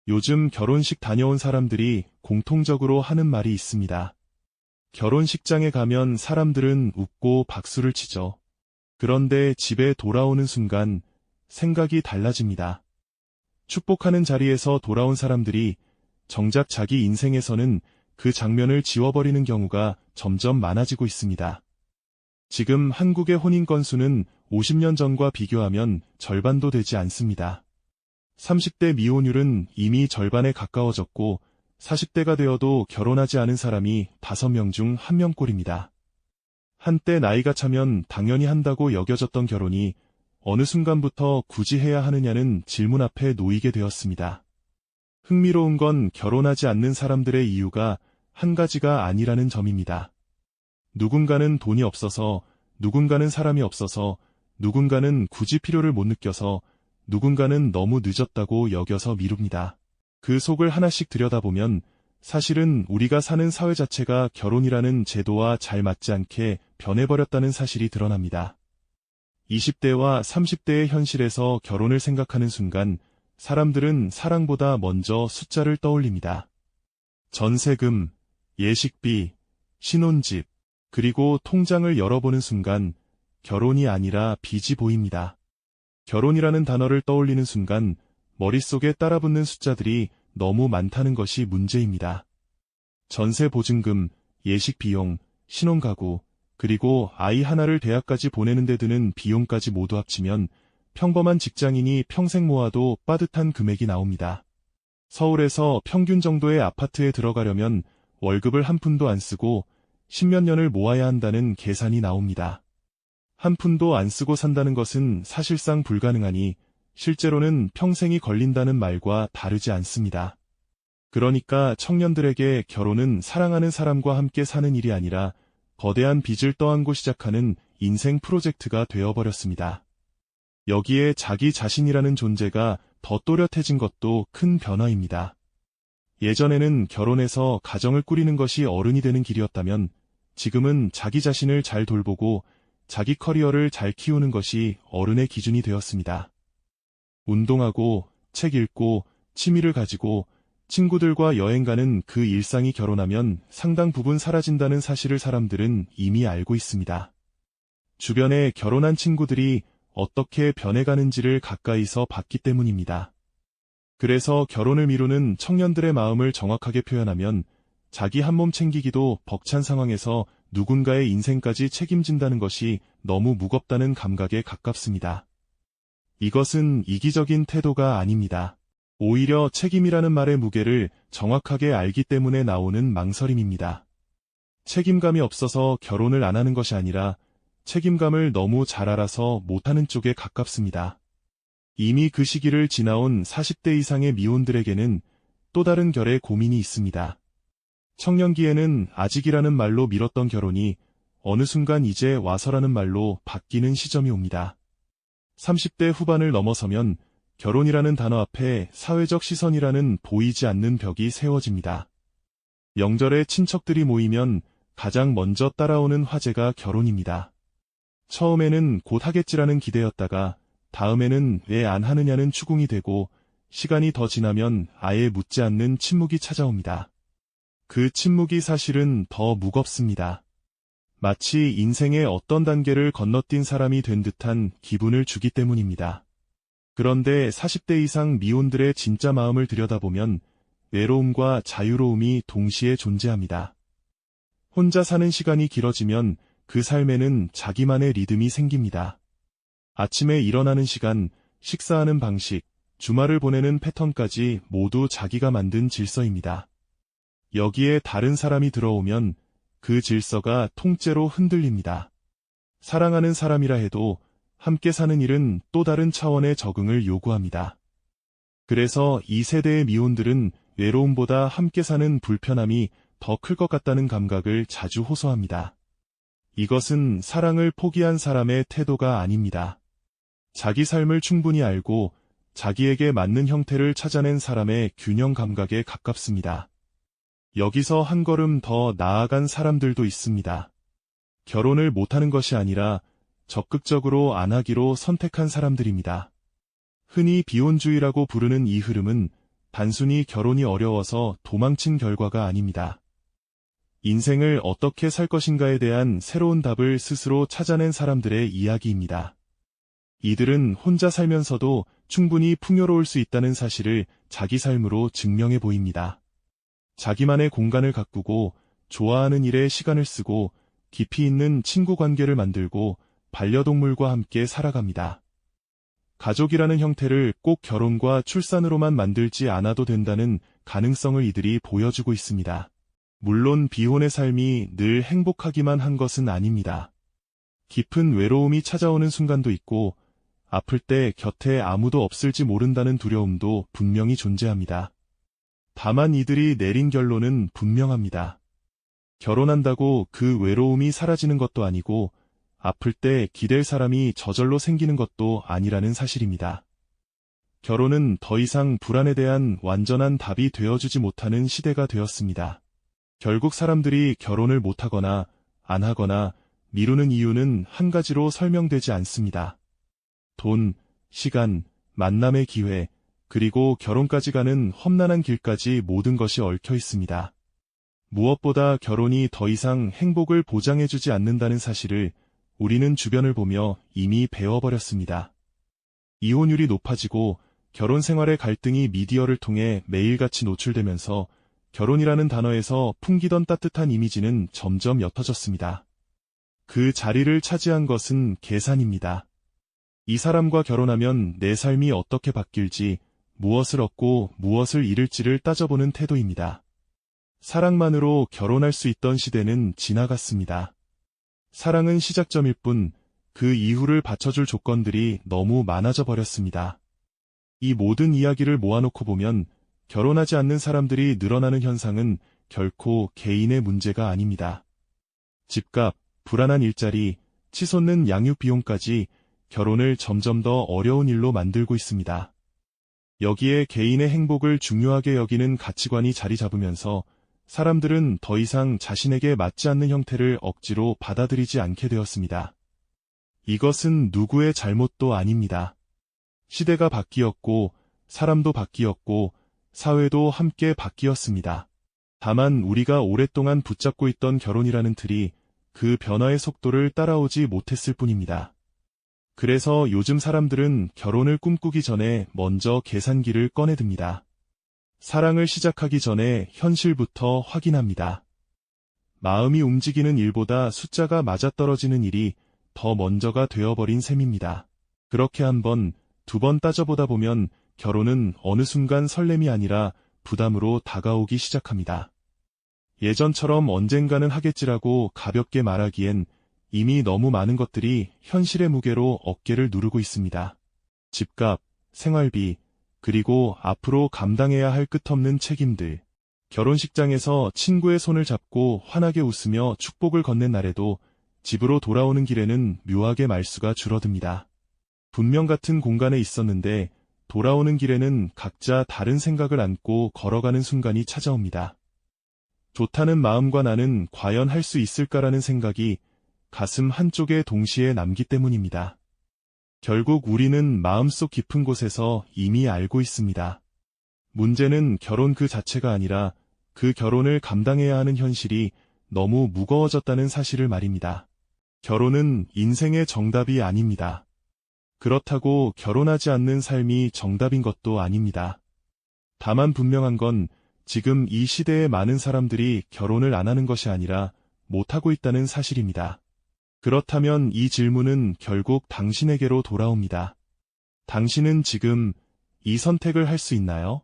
요즘 결혼식 다녀온 사람들이 공통적으로 하는 말이 있습니다. 결혼식장에 가면 사람들은 웃고 박수를 치죠. 그런데 집에 돌아오는 순간 생각이 달라집니다. 축복하는 자리에서 돌아온 사람들이 정작 자기 인생에서는 그 장면을 지워버리는 경우가 점점 많아지고 있습니다. 지금 한국의 혼인 건수는 50년 전과 비교하면 절반도 되지 않습니다. 30대 미혼율은 이미 절반에 가까워졌고 40대가 되어도 결혼하지 않은 사람이 5명 중 1명꼴입니다. 한때 나이가 차면 당연히 한다고 여겨졌던 결혼이 어느 순간부터 굳이 해야 하느냐는 질문 앞에 놓이게 되었습니다. 흥미로운 건 결혼하지 않는 사람들의 이유가 한 가지가 아니라는 점입니다. 누군가는 돈이 없어서, 누군가는 사람이 없어서, 누군가는 굳이 필요를 못 느껴서, 누군가는 너무 늦었다고 여겨서 미룹니다. 그 속을 하나씩 들여다보면 사실은 우리가 사는 사회 자체가 결혼이라는 제도와 잘 맞지 않게 변해버렸다는 사실이 드러납니다. 20대와 30대의 현실에서 결혼을 생각하는 순간 사람들은 사랑보다 먼저 숫자를 떠올립니다. 전세금, 예식비, 신혼집, 그리고 통장을 열어보는 순간 결혼이 아니라 빚이 보입니다. 결혼이라는 단어를 떠올리는 순간 머릿속에 따라붙는 숫자들이 너무 많다는 것이 문제입니다. 전세 보증금, 예식 비용, 신혼가구, 그리고 아이 하나를 대학까지 보내는 데 드는 비용까지 모두 합치면 평범한 직장인이 평생 모아도 빠듯한 금액이 나옵니다. 서울에서 평균 정도의 아파트에 들어가려면 월급을 한 푼도 안 쓰고 10몇 년을 모아야 한다는 계산이 나옵니다. 한 푼도 안 쓰고 산다는 것은 사실상 불가능하니 실제로는 평생이 걸린다는 말과 다르지 않습니다. 그러니까 청년들에게 결혼은 사랑하는 사람과 함께 사는 일이 아니라 거대한 빚을 떠안고 시작하는 인생 프로젝트가 되어버렸습니다. 여기에 자기 자신이라는 존재가 더 또렷해진 것도 큰 변화입니다. 예전에는 결혼해서 가정을 꾸리는 것이 어른이 되는 길이었다면 지금은 자기 자신을 잘 돌보고 자기 커리어를 잘 키우는 것이 어른의 기준이 되었습니다. 운동하고 책 읽고 취미를 가지고 친구들과 여행 가는 그 일상이 결혼하면 상당 부분 사라진다는 사실을 사람들은 이미 알고 있습니다. 주변에 결혼한 친구들이 어떻게 변해가는지를 가까이서 봤기 때문입니다. 그래서 결혼을 미루는 청년들의 마음을 정확하게 표현하면 자기 한몸 챙기기도 벅찬 상황에서 누군가의 인생까지 책임진다는 것이 너무 무겁다는 감각에 가깝습니다. 이것은 이기적인 태도가 아닙니다. 오히려 책임이라는 말의 무게를 정확하게 알기 때문에 나오는 망설임입니다. 책임감이 없어서 결혼을 안 하는 것이 아니라 책임감을 너무 잘 알아서 못하는 쪽에 가깝습니다. 이미 그 시기를 지나온 40대 이상의 미혼들에게는 또 다른 결의 고민이 있습니다. 청년기에는 아직이라는 말로 미뤘던 결혼이 어느 순간 이제 와서라는 말로 바뀌는 시점이 옵니다. 30대 후반을 넘어서면 결혼이라는 단어 앞에 사회적 시선이라는 보이지 않는 벽이 세워집니다. 명절에 친척들이 모이면 가장 먼저 따라오는 화제가 결혼입니다. 처음에는 곧 하겠지라는 기대였다가 다음에는 왜 안 하느냐는 추궁이 되고 시간이 더 지나면 아예 묻지 않는 침묵이 찾아옵니다. 그 침묵이 사실은 더 무겁습니다. 마치 인생의 어떤 단계를 건너뛴 사람이 된 듯한 기분을 주기 때문입니다. 그런데 40대 이상 미혼들의 진짜 마음을 들여다보면 외로움과 자유로움이 동시에 존재합니다. 혼자 사는 시간이 길어지면 그 삶에는 자기만의 리듬이 생깁니다. 아침에 일어나는 시간, 식사하는 방식, 주말을 보내는 패턴까지 모두 자기가 만든 질서입니다. 여기에 다른 사람이 들어오면 그 질서가 통째로 흔들립니다. 사랑하는 사람이라 해도 함께 사는 일은 또 다른 차원의 적응을 요구합니다. 그래서 이 세대의 미혼들은 외로움보다 함께 사는 불편함이 더 클 것 같다는 감각을 자주 호소합니다. 이것은 사랑을 포기한 사람의 태도가 아닙니다. 자기 삶을 충분히 알고 자기에게 맞는 형태를 찾아낸 사람의 균형 감각에 가깝습니다. 여기서 한 걸음 더 나아간 사람들도 있습니다. 결혼을 못하는 것이 아니라 적극적으로 안 하기로 선택한 사람들입니다. 흔히 비혼주의라고 부르는 이 흐름은 단순히 결혼이 어려워서 도망친 결과가 아닙니다. 인생을 어떻게 살 것인가에 대한 새로운 답을 스스로 찾아낸 사람들의 이야기입니다. 이들은 혼자 살면서도 충분히 풍요로울 수 있다는 사실을 자기 삶으로 증명해 보입니다. 자기만의 공간을 가꾸고 좋아하는 일에 시간을 쓰고 깊이 있는 친구 관계를 만들고 반려동물과 함께 살아갑니다. 가족이라는 형태를 꼭 결혼과 출산으로만 만들지 않아도 된다는 가능성을 이들이 보여주고 있습니다. 물론 비혼의 삶이 늘 행복하기만 한 것은 아닙니다. 깊은 외로움이 찾아오는 순간도 있고 아플 때 곁에 아무도 없을지 모른다는 두려움도 분명히 존재합니다. 다만 이들이 내린 결론은 분명합니다. 결혼한다고 그 외로움이 사라지는 것도 아니고 아플 때 기댈 사람이 저절로 생기는 것도 아니라는 사실입니다. 결혼은 더 이상 불안에 대한 완전한 답이 되어주지 못하는 시대가 되었습니다. 결국 사람들이 결혼을 못하거나 안 하거나 미루는 이유는 한 가지로 설명되지 않습니다. 돈, 시간, 만남의 기회, 그리고 결혼까지 가는 험난한 길까지 모든 것이 얽혀 있습니다. 무엇보다 결혼이 더 이상 행복을 보장해주지 않는다는 사실을 우리는 주변을 보며 이미 배워버렸습니다. 이혼율이 높아지고 결혼 생활의 갈등이 미디어를 통해 매일같이 노출되면서 결혼이라는 단어에서 풍기던 따뜻한 이미지는 점점 옅어졌습니다. 그 자리를 차지한 것은 계산입니다. 이 사람과 결혼하면 내 삶이 어떻게 바뀔지, 무엇을 얻고 무엇을 잃을지를 따져보는 태도입니다. 사랑만으로 결혼할 수 있던 시대는 지나갔습니다. 사랑은 시작점일 뿐 그 이후를 받쳐줄 조건들이 너무 많아져 버렸습니다. 이 모든 이야기를 모아놓고 보면 결혼하지 않는 사람들이 늘어나는 현상은 결코 개인의 문제가 아닙니다. 집값, 불안한 일자리, 치솟는 양육 비용까지 결혼을 점점 더 어려운 일로 만들고 있습니다. 여기에 개인의 행복을 중요하게 여기는 가치관이 자리 잡으면서 사람들은 더 이상 자신에게 맞지 않는 형태를 억지로 받아들이지 않게 되었습니다. 이것은 누구의 잘못도 아닙니다. 시대가 바뀌었고, 사람도 바뀌었고, 사회도 함께 바뀌었습니다. 다만 우리가 오랫동안 붙잡고 있던 결혼이라는 틀이 그 변화의 속도를 따라오지 못했을 뿐입니다. 그래서 요즘 사람들은 결혼을 꿈꾸기 전에 먼저 계산기를 꺼내듭니다. 사랑을 시작하기 전에 현실부터 확인합니다. 마음이 움직이는 일보다 숫자가 맞아떨어지는 일이 더 먼저가 되어버린 셈입니다. 그렇게 한 번, 두 번 따져보다 보면 결혼은 어느 순간 설렘이 아니라 부담으로 다가오기 시작합니다. 예전처럼 언젠가는 하겠지라고 가볍게 말하기엔 이미 너무 많은 것들이 현실의 무게로 어깨를 누르고 있습니다. 집값, 생활비, 그리고 앞으로 감당해야 할 끝없는 책임들. 결혼식장에서 친구의 손을 잡고 환하게 웃으며 축복을 건넨 날에도 집으로 돌아오는 길에는 묘하게 말수가 줄어듭니다. 분명 같은 공간에 있었는데 돌아오는 길에는 각자 다른 생각을 안고 걸어가는 순간이 찾아옵니다. 좋다는 마음과 나는 과연 할 수 있을까라는 생각이 가슴 한쪽에 동시에 남기 때문입니다. 결국 우리는 마음속 깊은 곳에서 이미 알고 있습니다. 문제는 결혼 그 자체가 아니라 그 결혼을 감당해야 하는 현실이 너무 무거워졌다는 사실을 말입니다. 결혼은 인생의 정답이 아닙니다. 그렇다고 결혼하지 않는 삶이 정답인 것도 아닙니다. 다만 분명한 건 지금 이 시대의 많은 사람들이 결혼을 안 하는 것이 아니라 못하고 있다는 사실입니다. 그렇다면 이 질문은 결국 당신에게로 돌아옵니다. 당신은 지금 이 선택을 할 수 있나요?